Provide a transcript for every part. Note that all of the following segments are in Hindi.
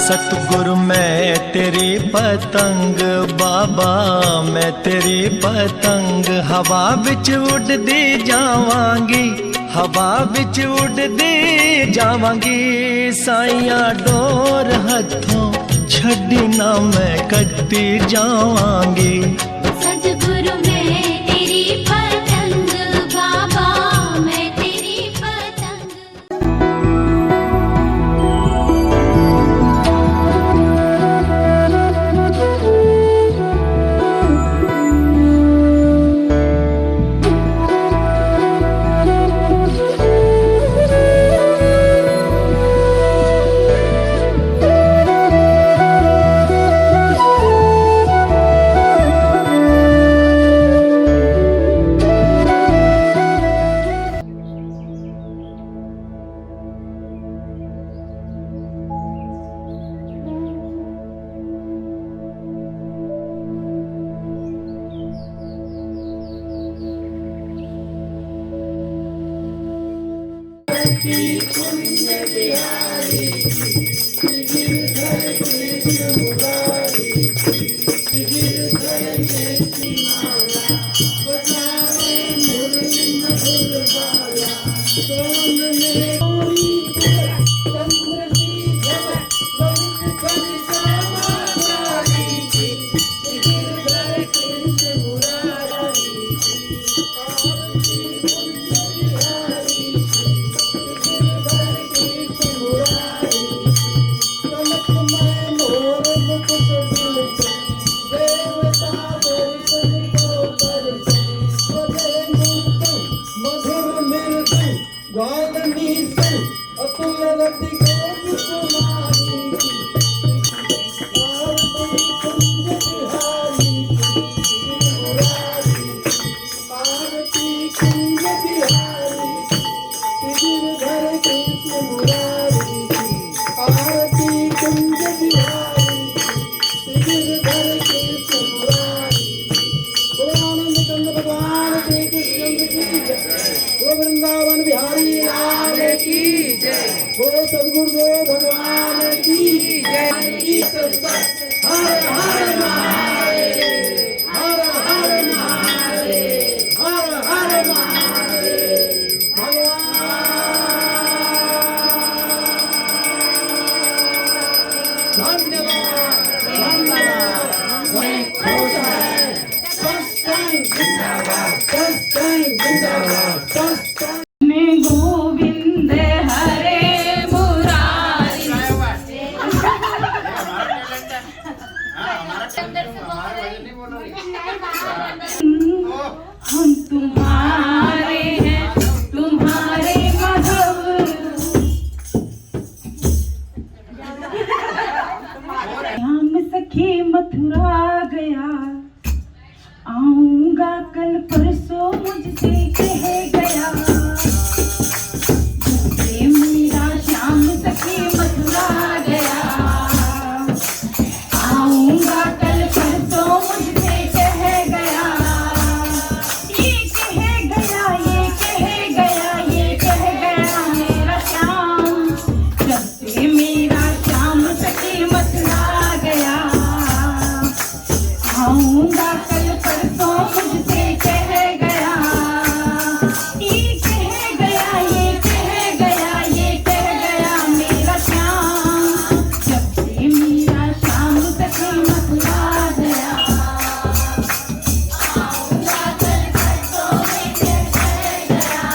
सतगुरु मैं तेरी पतंग बाबा, मैं तेरी पतंग हवा विच उड़दी जावांगी, हवा विच उड़दी जावांगी। साइया डोर हथों छड़ी ना मैं कटती जावांगी। सतगुरु मैं तेरी पतंग बाबा, मैं तेरी पतंग। वृंदावन बिहारी लाल की जय, बोलो सदगुरुदेव भगवान की जय। हर हर महादेव, हर हर महादेव, हर हर महादेव। भगवान धन्यवाद, धन्यवाद। खुश है सत्संग जिंदाबाद, सत्संग जिंदाबाद, सत्संग। गोविंद हरे मुरारी। हम तुम्हारे हैं, तुम्हारे माधव। श्याम सखी मथुरा गया, आऊंगा कल परसों मुझसे कह गया। मेरा श्याम सखी मथुरा गया, आऊंगा कल परसों मुझसे कह गया। ये कह गया, ये कह गया, ये कह गया मेरा श्याम। जब से मेरा श्याम सखी मथुरा गया, आऊंगा कल परसों मुझसे कह गया। ये कह गया, ये कह गया, ये कह गया मेरा श्याम। जब से मेरा श्याम सखी मथुरा गया, आऊंगा कल परसों मुझसे कह गया।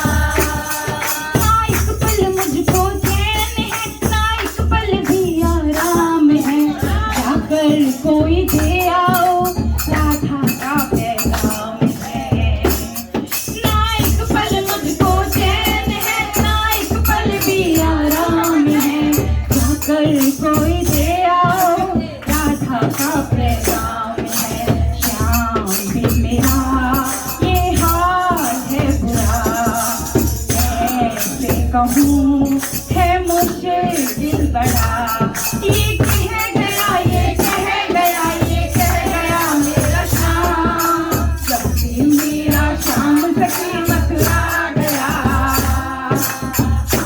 ना एक पल मुझको चैन है, ना एक पल भी आराम है। जाकर कोई दे आओ राधा का पैगाम है। ना एक पल मुझको चैन है, ना एक पल भी आराम है। जाकर कोई दे आओ राधा का पैगाम है। श्याम भी मेरा ये हाल है बुरा, कैसे कहूँ है मुश्किल बड़ा। ये कह गया, ये कह गया, ये कह गया मेरा श्याम। जब से मेरा श्याम सखी मथुरा गया,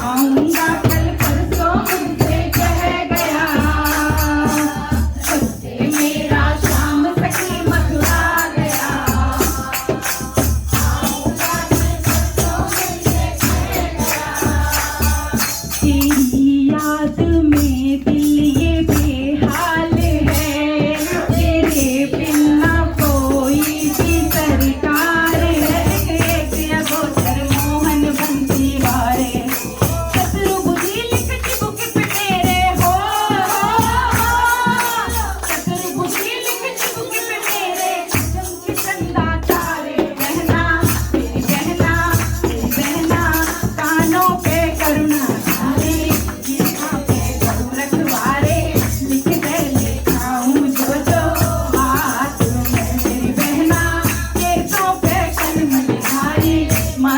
आऊंगा कल परसों मुझसे कह गया।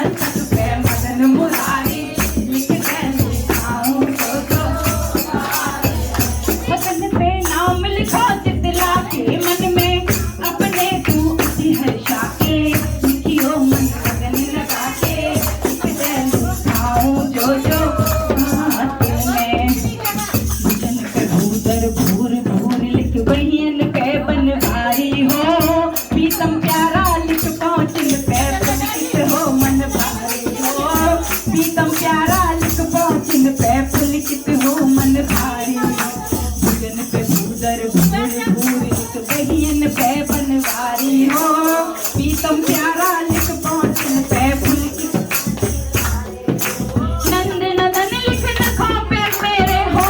मस्तक पे मदन मुरारी लिख के लिखाऊं जो वतन पे नाम लिखो चितला के मन में अपने तू अति हर्षा के लिखियो मन लगन लगा के लिख के लिखाऊं जो हाथ में भजन पे भूदर भूर भूर लिख बहियन पे बनवारी हो प्रीतम प्यारा लिख पहुँचन पे पुलकित हो मन भारी हो प्रीतम प्यारा लिख पहुँचन पे पुलकित हो मन भारी भजन पे भूदर भूर भूर लिख बहियन पे बनवारी हो प्रीतम प्यारा लिख पहुँचन पे पुलकित नंद नदन लिख नखों पे मेरे हो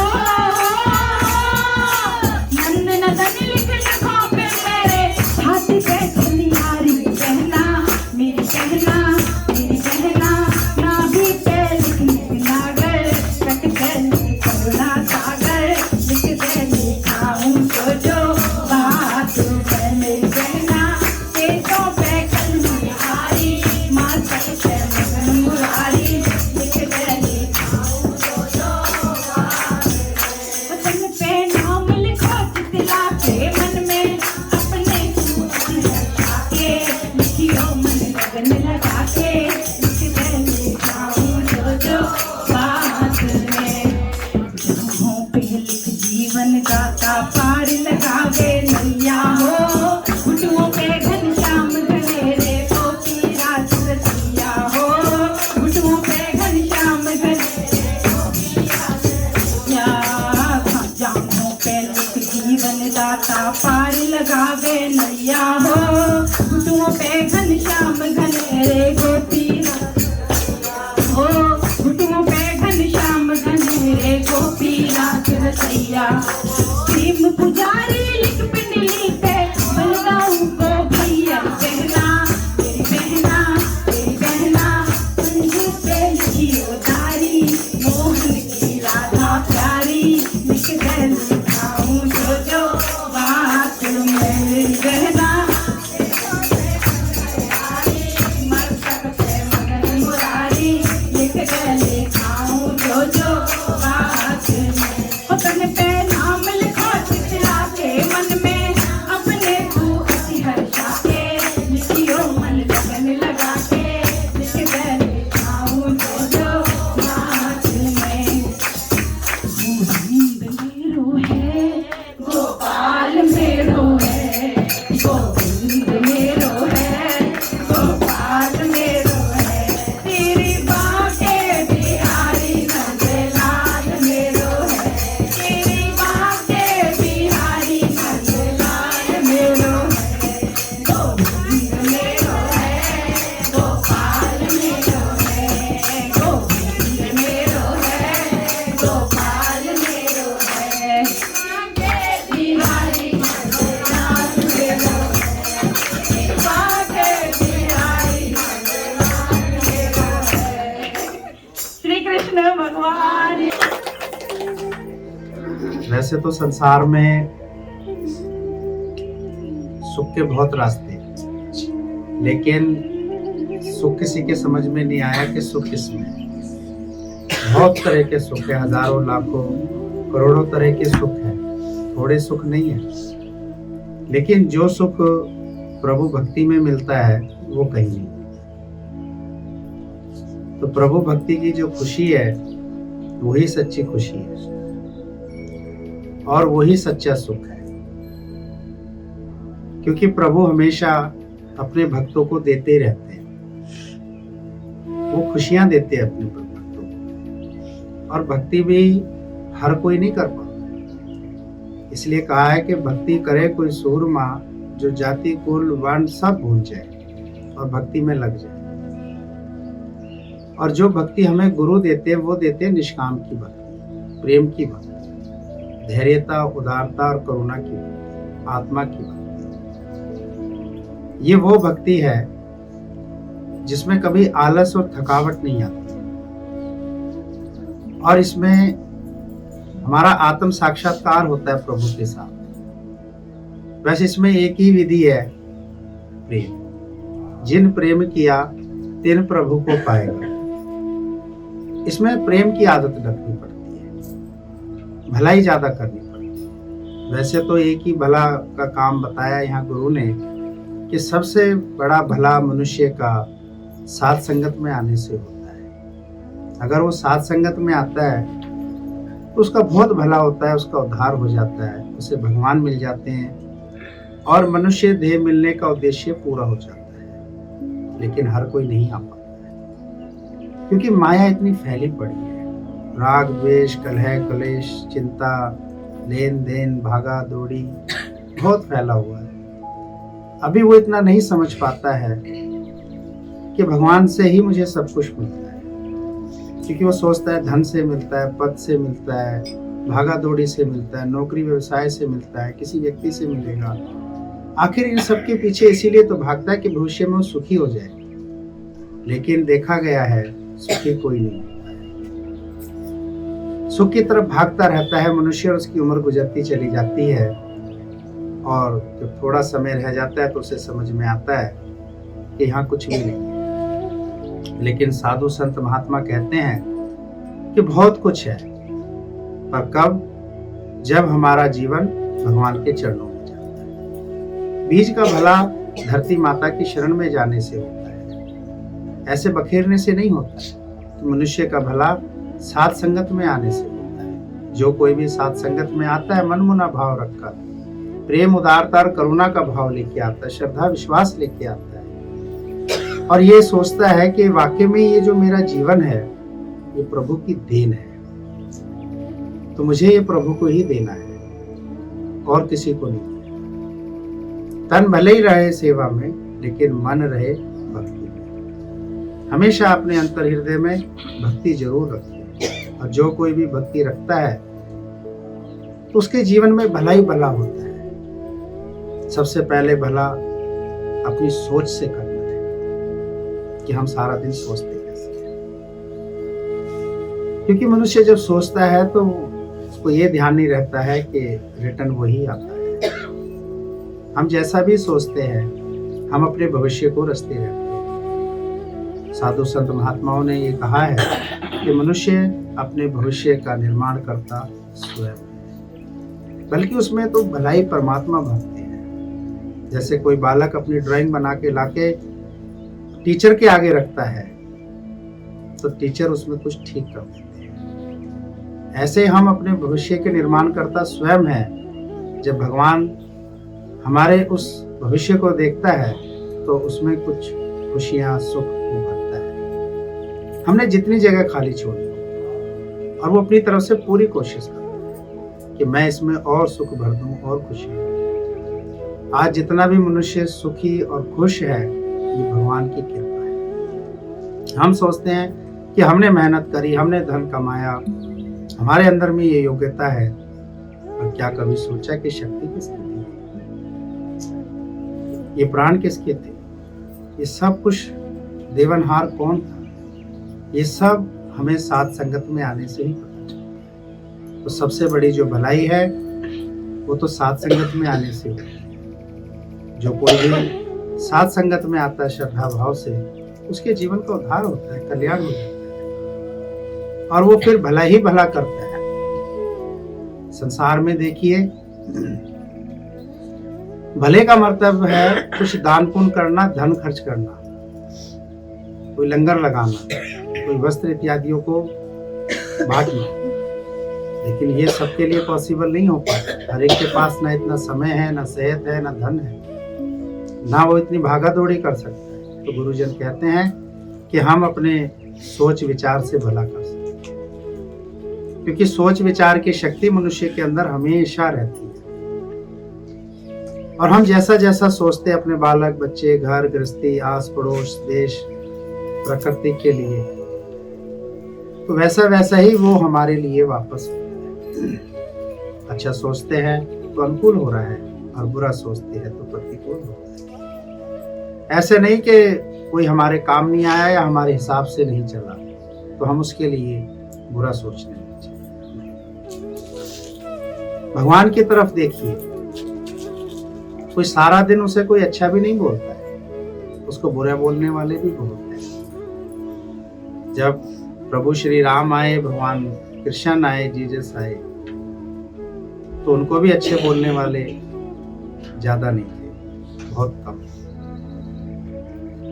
नंद नदन लिख नखों पे मेरे छाती पे खलियारी बहना मेरी बहना नाभि पे लिख नागर कट पे लिख करुणा सागर लिख दे लिखाऊं जो बात है मेरी बहना पेटों पे कलियारी माथा पे मगन मुरारी लिख दे लिखाऊं जो वतन पे नाम लिखो चितला के मन में अपने तू हर्षा के लिखियो मन लगन लगा के लिख दे लिखाऊं जो बात में जहाँ पे लिख जीवन गाता पार लगावे नैया हो घुटुओं पे घनश्याम घनेरे पोती रात रसिया हो घुटुओं पे घनश्याम घनेरे जामों पे लिख जीवन दाता पार लगावे नैया हो घुटुओं पे घनश्याम घनेरे गोपी हो घुटुओं पे घनश्याम घनेरे गोपी रात रसैया प्रेम पुजारी लिख पिंडली पे बलगाऊं को भैया बहना तेरी बहना पंजू पे लिखियो दारी मोहन की राधा प्यारी लिख दे लिखाऊं जो बात मेरी बहना मस्तक पे मगन मुरारी लिख दे लिखाऊं जो बात में वतन पे नाम लिखो चितला के मन में अपने तू अति हर्षा के लिखियो मन लगन लगा के लिख दे लिखाऊं जो बात में गोविंद मेरो है गोपाल मेरो है गोविंद मेरो है गोपाल मेरो है तेरी बाके बिहारी नंदलाल मेरो है तेरी बाके बिहारी नंदलाल मेरो है गोविंद मेरो है गोपाल मेरो है गोविंद मेरो है गोपाल मेरो है बिहारी नंदलाल मेरो है बाके बिहारी नंदलाल मेरो है श्री कृष्ण भगवान। वैसे तो संसार में सुख के बहुत रास्ते हैं, लेकिन सुख किसी के समझ में नहीं आया कि सुख किसमें है। बहुत तरह के सुख है, हजारों लाखों करोड़ों तरह के सुख है, थोड़े सुख नहीं है। लेकिन जो सुख प्रभु भक्ति में मिलता है वो कहीं नहीं। तो प्रभु भक्ति की जो खुशी है वही सच्ची खुशी है और वही सच्चा सुख है, क्योंकि प्रभु हमेशा अपने भक्तों को देते रहते हैं। वो खुशियां देते हैं अपने भक्तों को, और भक्ति भी हर कोई नहीं कर पाता। इसलिए कहा है कि भक्ति करे कोई सूरमा जो जाति कुल वर्ण सब भूल जाए और भक्ति में लग जाए। और जो भक्ति हमें गुरु देते हैं वो देते हैं निष्काम की भक्ति, प्रेम की भक्ति, धैर्यता, उदारता और करुणा की भक्ति, आत्मा की भक्ति। ये वो भक्ति है जिसमें कभी आलस और थकावट नहीं आती, और इसमें हमारा आत्म साक्षात्कार होता है प्रभु के साथ। वैसे इसमें एक ही विधि है, प्रेम। जिन प्रेम किया तिन प्रभु को पाएगा। इसमें प्रेम की आदत रखनी पड़ती है, भलाई ज्यादा करनी पड़ती है। वैसे तो एक ही भला का काम बताया यहाँ गुरु ने कि सबसे बड़ा भला मनुष्य का साथ संगत में आने से होता है। अगर वो साथ संगत में आता है तो उसका बहुत भला होता है, उसका उद्धार हो जाता है, उसे भगवान मिल जाते हैं और मनुष्य देह मिलने का उद्देश्य पूरा हो जाता है। लेकिन हर कोई नहीं आ पाता है क्योंकि माया इतनी फैली पड़ी है। राग द्वेष कलह कलेश चिंता लेन देन भागा दौड़ी बहुत फैला हुआ है। अभी वो इतना नहीं समझ पाता है कि भगवान से ही मुझे सब कुछ मिलता है, क्योंकि वो सोचता है धन से मिलता है, पद से मिलता है, भागा दौड़ी से मिलता है, नौकरी व्यवसाय से मिलता है, किसी व्यक्ति से मिलेगा। आखिर इन सब के पीछे इसीलिए तो भागता है कि भविष्य में वो सुखी हो जाए। लेकिन देखा गया है सुखी कोई नहीं होता है। सुख की तरफ भागता रहता है मनुष्य और उसकी उम्र गुजरती चली जाती है और जब थोड़ा समय रह जाता है तो उसे समझ में आता है कि यहाँ कुछ भी नहीं है। लेकिन साधु संत महात्मा कहते हैं कि बहुत कुछ है, पर कब? जब हमारा जीवन भगवान के चरणों में जाता है। बीज का भला धरती माता की शरण में जाने से होता है, ऐसे बखेरने से नहीं होता है। तो मनुष्य का भला साथ संगत में आने से होता है। जो कोई भी साथ संगत में आता है मनमुना भाव रखकर, प्रेम उदारता और करुणा का भाव लेके आता है, श्रद्धा विश्वास लेके आता है और ये सोचता है कि वाकई में ये जो मेरा जीवन है ये प्रभु की देन है, तो मुझे ये प्रभु को ही देना है और किसी को नहीं। तन भले ही रहे सेवा में लेकिन मन रहे भक्ति में। हमेशा अपने अंतर हृदय में भक्ति जरूर रखिए और जो कोई भी भक्ति रखता है तो उसके जीवन में भला ही भला होता है। सबसे पहले भला अपनी सोच से करना है कि हम सारा दिन सोचते कैसे हैं। क्योंकि मनुष्य जब सोचता है तो उसको ये ध्यान नहीं रहता है कि रिटर्न वही आता है। हम जैसा भी सोचते हैं हम अपने भविष्य को रचते रहते हैं। साधु संत महात्माओं ने ये कहा है कि मनुष्य अपने भविष्य का निर्माण करता स्वयं, बल्कि उसमें तो भलाई परमात्मा भरते हैं। जैसे कोई बालक अपनी ड्राइंग बना के लाके टीचर के आगे रखता है तो टीचर उसमें कुछ ठीक कर देते हैं। ऐसे हम अपने भविष्य के निर्माण करता स्वयं हैं। जब भगवान हमारे उस भविष्य को देखता है तो उसमें कुछ खुशियां सुख भरता है। हमने जितनी जगह खाली छोड़ी और वो अपनी तरफ से पूरी कोशिश करता है कि मैं इसमें और सुख भर दूं और खुशी। आज जितना भी मनुष्य सुखी और खुश है ये भगवान की कृपा है। हम सोचते हैं कि हमने मेहनत करी, हमने धन कमाया, हमारे अंदर में ये योग्यता है, और क्या कभी सोचा कि शक्ति किसकी थी, ये प्राण किसके थे, ये सब कुछ देवनहार कौन था? ये सब हमें साथ संगत में आने से ही पता चलता है। तो सबसे बड़ी जो भलाई है वो तो साथ संगत में आने से होती है। जो कोई भी साथ संगत में आता है श्रद्धा भाव से उसके जीवन का उद्धार होता है, कल्याण हो जाता है और वो फिर भला ही भला करता है। संसार में देखिए भले का मतलब है कुछ दान पुण्य करना, धन खर्च करना, कोई लंगर लगाना, कोई वस्त्र इत्यादियों को बांटना, लेकिन ये सबके लिए पॉसिबल नहीं हो पाता। हर एक के पास ना इतना समय है, ना सेहत है, ना धन है, ना वो इतनी भागा दौड़ी कर सकता है। तो गुरुजन कहते हैं कि हम अपने सोच विचार से भला कर सकते हैं, क्योंकि सोच विचार की शक्ति मनुष्य के अंदर हमेशा रहती है और हम जैसा जैसा सोचते हैं अपने बालक बच्चे, घर गृहस्थी, आस पड़ोस, देश, प्रकृति के लिए, तो वैसा वैसा ही वो हमारे लिए वापस होता है। अच्छा सोचते हैं तो अनुकूल हो रहा है और बुरा सोचते हैं तो प्रतिकूल हो रहा है। ऐसे नहीं कि कोई हमारे काम नहीं आया या हमारे हिसाब से नहीं चला तो हम उसके लिए बुरा सोचने लग जाए। भगवान की तरफ देखिए, कोई सारा दिन उसे कोई अच्छा भी नहीं बोलता है, उसको बुरा बोलने वाले भी बहुत हैं। जब प्रभु श्री राम आए, भगवान कृष्ण आए, जीसस आए, तो उनको भी अच्छे बोलने वाले ज्यादा नहीं थे, बहुत कम।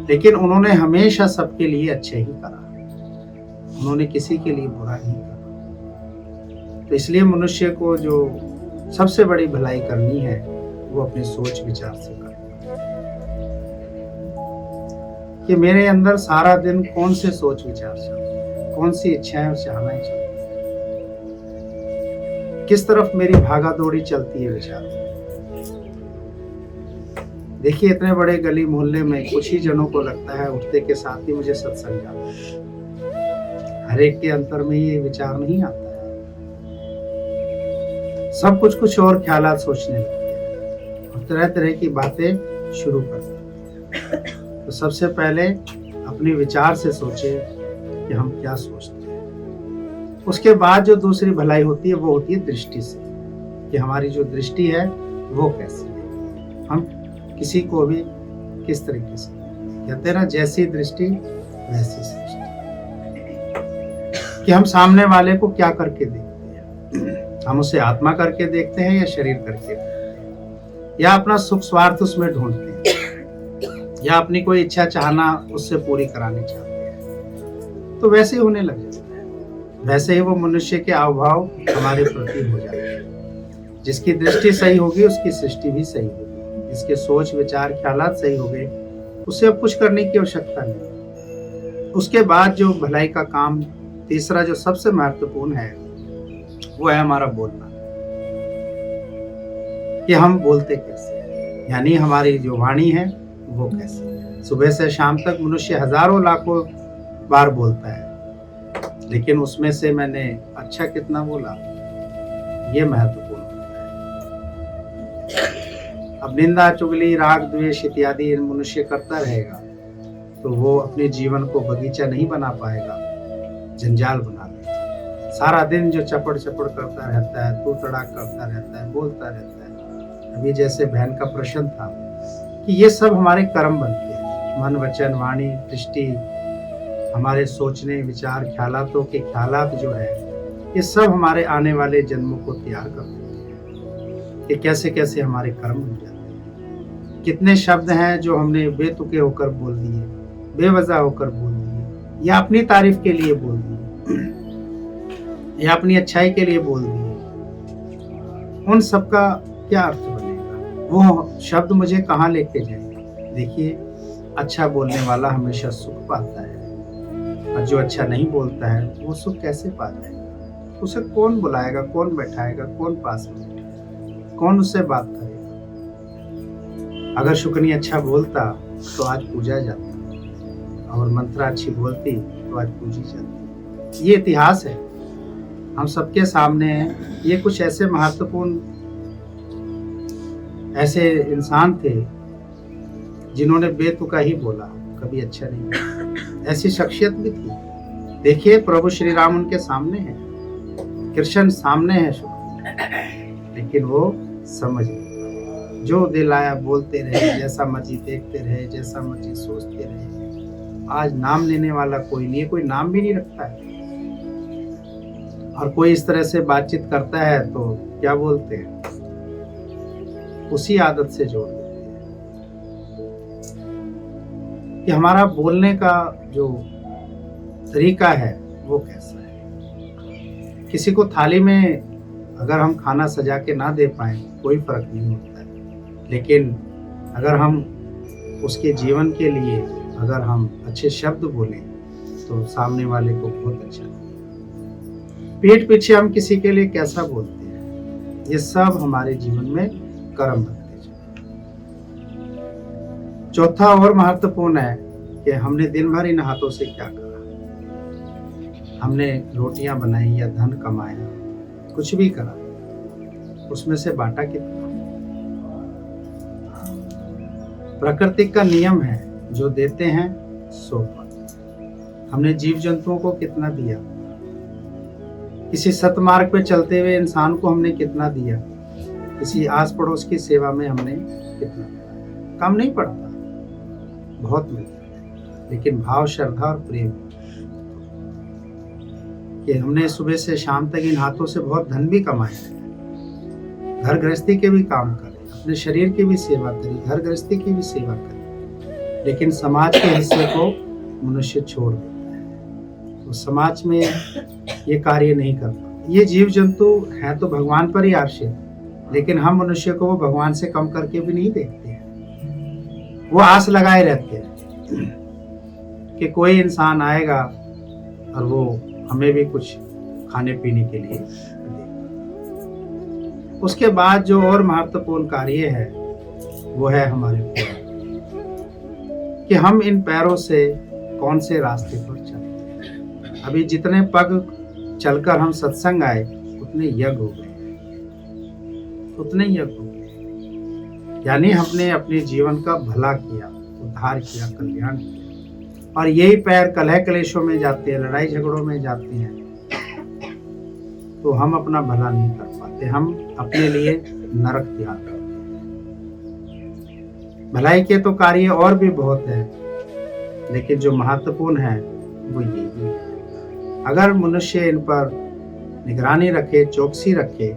लेकिन उन्होंने हमेशा सबके लिए अच्छे ही करा, उन्होंने किसी के लिए बुरा नहीं करा। तो इसलिए मनुष्य को जो सबसे बड़ी भलाई करनी है वो अपनी सोच विचार से करे कि मेरे अंदर सारा दिन कौन से सोच विचार चलते, कौन सी इच्छाएं और चाहनाएं चलती, किस तरफ मेरी भागा दौड़ी चलती है विचार। देखिए, इतने बड़े गली मोहल्ले में कुछ ही जनों को लगता है उठते के साथ ही मुझे सत्संग जाना है। हर एक के अंतर में ये विचार नहीं आता है, सब कुछ और ख्यालात सोचने लगते हैं और तरह तरह की बातें शुरू करते हैं। तो सबसे पहले अपने विचार से सोचे कि हम क्या सोचते हैं। उसके बाद जो दूसरी भलाई होती है वो होती है दृष्टि से, कि हमारी जो दृष्टि है वो कैसी है, हम किसी को भी किस तरीके से, कहते हैं ना, जैसी दृष्टि वैसी सृष्टि, कि हम सामने वाले को क्या करके देखते हैं, हम उसे आत्मा करके देखते हैं या शरीर करके देखते हैं, या अपना सुख स्वार्थ उसमें ढूंढते हैं, या अपनी कोई इच्छा चाहना उससे पूरी करानी चाहते हैं। तो वैसे ही होने लग जाता है, वैसे ही वो मनुष्य के हाव भाव हमारे प्रति हो जाते हैं। जिसकी दृष्टि सही होगी उसकी सृष्टि भी सही होगी, जिसके सोच विचार ख्यालात सही हो गए उसे अब कुछ करने की आवश्यकता नहीं। उसके बाद जो भलाई का काम तीसरा जो सबसे महत्वपूर्ण है वो है हमारा बोलना, कि हम बोलते कैसे, यानी हमारी जो वाणी है वो कैसे। सुबह से शाम तक मनुष्य हजारों लाखों बार बोलता है, लेकिन उसमें से मैंने अच्छा कितना बोला, ये महत्वपूर्ण होता है। अब निंदा, चुगली, राग, द्वेष इत्यादि मनुष्य करता रहेगा तो वो अपने जीवन को बगीचा नहीं बना पाएगा, जंजाल बना लेगा। सारा दिन जो चपड़ चपड़ करता रहता है, तू तड़ाक करता रहता है, बोलता रहता है। अभी जैसे बहन का प्रश्न था कि ये सब हमारे कर्म बनते हैं, मन, वचन, वाणी, दृष्टि, हमारे सोचने विचार, ख्यालातों के ख्यालात जो है ये सब हमारे आने वाले जन्मों को तैयार कर देते हैं कि कैसे कैसे हमारे कर्म बन जाते हैं। कितने शब्द हैं जो हमने बेतुके होकर बोल दिए, बेवजह होकर बोल दिए, या अपनी तारीफ के लिए बोल दिए, या अपनी अच्छाई के लिए बोल दिए। उन सब का क्या अर्थ बनेगा, वो शब्द मुझे कहाँ लेके जाएंगे। देखिए, अच्छा बोलने वाला हमेशा सुख पाता है, और जो अच्छा नहीं बोलता है वो सुख कैसे पा जाएगा। उसे कौन बुलाएगा, कौन बैठाएगा, कौन पास में बैठाएगा, कौन उससे बात करेगा। अगर शुकनी अच्छा बोलता तो आज पूजा जाता, और मंत्रा अच्छी बोलती तो आज पूजी जाती। ये इतिहास है, हम सबके सामने है। ये कुछ ऐसे महत्वपूर्ण ऐसे इंसान थे जिन्होंने बेतुका ही बोला, कभी अच्छा नहीं बोला। ऐसी शख्सियत भी थी। देखिए, प्रभु श्री राम उनके सामने है, कृष्ण सामने है, लेकिन वो समझ नहीं, जो दिल आया बोलते रहे, जैसा मर्जी देखते रहे, जैसा मर्जी सोचते रहे। आज नाम लेने वाला कोई नहीं है, कोई नाम भी नहीं रखता है। और कोई इस तरह से बातचीत करता है तो क्या बोलते हैं, उसी आदत से जोड़ देते हैं कि हमारा बोलने का जो तरीका है वो कैसा है। किसी को थाली में अगर हम खाना सजा के ना दे पाए कोई फर्क नहीं होता है, लेकिन अगर हम उसके जीवन के लिए अगर हम अच्छे शब्द बोलें तो सामने वाले को बहुत अच्छा लगेगा। पीठ पीछे हम किसी के लिए कैसा बोलते हैं, ये सब हमारे जीवन में कर्म बनते जाते। चौथा और महत्वपूर्ण है कि हमने दिन भर इन हाथों से क्या करा। हमने रोटियां बनाई या धन कमाया, कुछ भी करा, उसमें से बांटा कितना। प्रकृति का नियम है, जो देते हैं सो पाते। हमने जीव जंतुओं को कितना दिया, किसी सतमार्ग पे चलते हुए इंसान को हमने कितना दिया, किसी आस पड़ोस की सेवा में हमने कितना दिया। कम नहीं पड़ता, बहुत मिलता है, लेकिन भाव, श्रद्धा और प्रेम कि हमने सुबह से शाम तक इन हाथों से बहुत धन भी कमाया है, घर गृहस्थी के भी काम करे, अपने शरीर की भी सेवा करे, घर गृहस्थी की भी सेवा करे, लेकिन समाज के हिस्से को मनुष्य छोड़ देता है। तो समाज में ये कार्य नहीं कर पाता। ये जीव जंतु हैं तो भगवान पर ही आश्रित, लेकिन हम मनुष्य को वो भगवान से कम करके भी नहीं देखते हैं। वो आस लगाए रहते हैं कि कोई इंसान आएगा और वो हमें भी कुछ खाने पीने के लिए देगा। उसके बाद जो और महत्वपूर्ण कार्य है वो है हमारे पैर, कि हम इन पैरों से कौन से रास्ते पर चलते हैं। अभी जितने पग चलकर हम सत्संग आए उतने यज्ञ हो गए, उतने यज्ञ हो गए, यानी हमने अपने जीवन का भला किया, उद्धार किया, कल्याण किया। और यही पैर कलह कलेशों में जाते हैं, लड़ाई झगड़ों में जाते हैं, तो हम अपना भला नहीं कर पाते, हम अपने लिए नरक तैयार करते हैं। भलाई के तो कार्य और भी बहुत है, लेकिन जो महत्वपूर्ण है वो यही है। अगर मनुष्य इन पर निगरानी रखे, चौकसी रखे,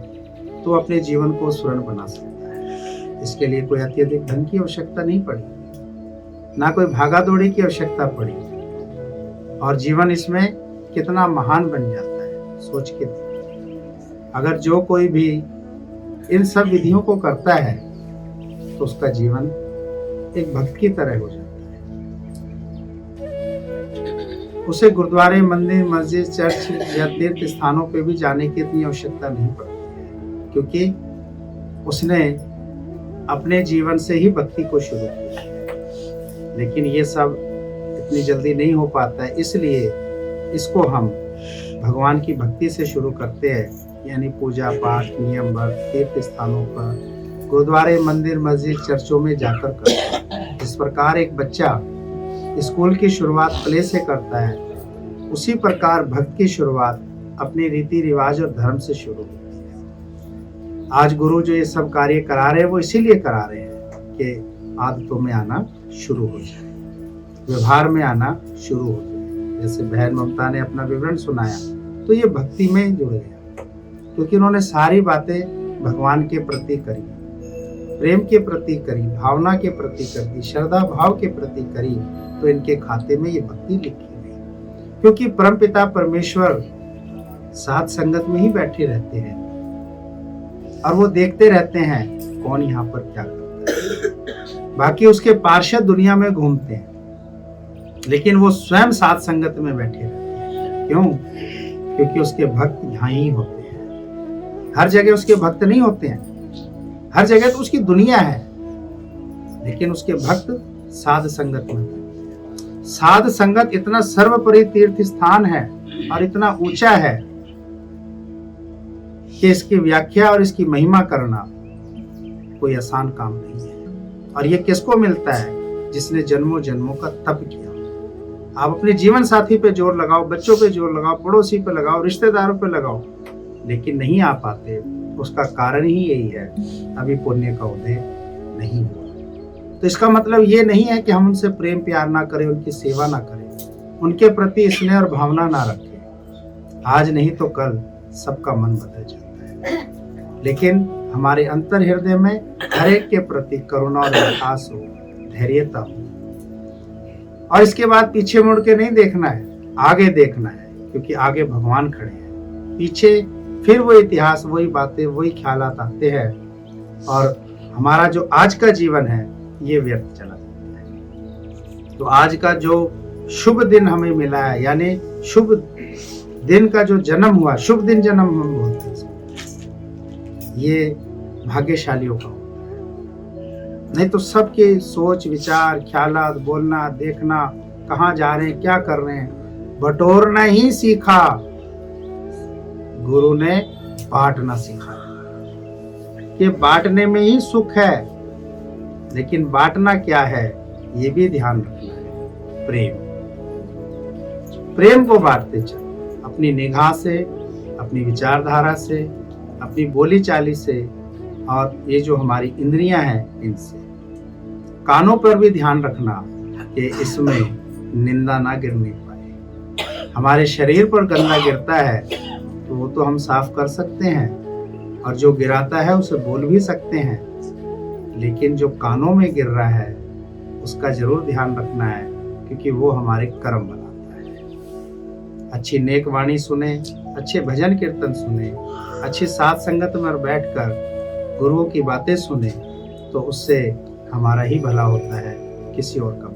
तो अपने जीवन को स्वर्ण बना सकता है। इसके लिए कोई अत्यधिक धन की आवश्यकता नहीं पड़ी, ना कोई भागा दौड़ी की आवश्यकता पड़ी, और जीवन इसमें कितना महान बन जाता है, सोच के देखिए। अगर जो कोई भी इन सब विधियों को करता है तो उसका जीवन एक भक्त की तरह हो जाता है। उसे गुरुद्वारे, मंदिर, मस्जिद, चर्च या तीर्थ स्थानों पे भी जाने की इतनी आवश्यकता नहीं पड़ती है, क्योंकि उसने अपने जीवन से ही भक्ति को शुरू किया। लेकिन ये सब इतनी जल्दी नहीं हो पाता है, इसलिए इसको हम भगवान की भक्ति से शुरू करते हैं, यानी पूजा पाठ नियम व्रत तीर्थ स्थानों पर, गुरुद्वारे, मंदिर, मस्जिद, चर्चों में जाकर करते हैं। जिस प्रकार एक बच्चा स्कूल की शुरुआत प्ले से करता है, उसी प्रकार भक्त की शुरुआत अपने रीति रिवाज और धर्म से शुरू होती है। आज गुरु जो ये सब कार्य करा रहे हैं वो इसीलिए करा रहे हैं कि आदतों में आना शुरू हो जाए, व्यवहार में आना शुरू हो जाए। जैसे बहन ममता ने अपना विवरण सुनाया तो ये भक्ति में जुड़ गया, क्योंकि उन्होंने सारी बातें भगवान के प्रति करी, प्रेम के प्रति करी, भावना के प्रति करी, श्रद्धा भाव के प्रति करी, तो इनके खाते में ये भक्ति लिखी गई। क्योंकि परमपिता परमेश्वर साथ संगत में ही बैठे रहते हैं और वो देखते रहते हैं कौन यहाँ पर क्या करता है। बाकी उसके पार्षद दुनिया में घूमते हैं, लेकिन वो स्वयं साथ संगत में बैठे रहते हैं। क्यों? क्योंकि उसके भक्त यहाँ ही होते हैं। हर जगह उसके भक्त नहीं होते हैं, हर जगह तो उसकी दुनिया है, लेकिन उसके भक्त साध संगत में। साध संगत इतना सर्वोपरि तीर्थ स्थान है और इतना ऊंचा है कि इसकी व्याख्या और इसकी महिमा करना कोई आसान काम नहीं है। और ये किसको मिलता है? जिसने जन्मों जन्मों का तप किया। आप अपने जीवन साथी पे जोर लगाओ, बच्चों पे जोर लगाओ, पड़ोसी पे लगाओ, रिश्तेदारों पे लगाओ, लेकिन नहीं आ पाते। उसका कारण ही यही है, अभी पुण्य का उदय नहीं हुआ। तो इसका मतलब ये नहीं है कि हम उनसे प्रेम प्यार ना करें, उनकी सेवा ना करें, उनके प्रति स्नेह और भावना ना रखें। आज नहीं तो कल सबका मन बदल जाता है, लेकिन हमारे अंतर हृदय में हर एक के प्रति करुणा और विश्वास हो, धैर्यता हो। और इसके बाद पीछे मुड़ के नहीं देखना है, आगे देखना है, क्योंकि आगे भगवान खड़े हैं। पीछे फिर वो इतिहास, वही बातें, वही ख्यालात आते हैं और हमारा जो आज का जीवन है ये व्यर्थ चला जाता है। तो आज का जो शुभ दिन हमें मिला है, यानी शुभ दिन का जो जन्म हुआ, शुभ दिन जन्म हम बोलते हैं, ये भाग्यशालियों का होता है। नहीं तो सबके सोच विचार, ख्यालात, बोलना, देखना, कहाँ जा रहे हैं, क्या कर रहे हैं, बटोरना ही सीखा, गुरु ने बांटना सिखाया। कि बांटने में ही सुख है, लेकिन बांटना क्या है ये भी ध्यान रखना है। प्रेम, प्रेम को बांटते चलो, अपनी निगाह से, अपनी विचारधारा से, अपनी बोली चाली से, और ये जो हमारी इंद्रियां हैं इनसे। कानों पर भी ध्यान रखना कि इसमें निंदा ना गिरने पाए, हमारे शरीर पर गंदा गिरता है तो वो तो हम साफ कर सकते हैं, और जो गिराता है उसे बोल भी सकते हैं, लेकिन जो कानों में गिर रहा है उसका जरूर ध्यान रखना है, क्योंकि वो हमारे कर्म बनाता है। अच्छी नेक वाणी सुने, अच्छे भजन कीर्तन सुने, अच्छी साथ संगत में बैठकर गुरुओं की बातें सुने, तो उससे हमारा ही भला होता है, किसी और का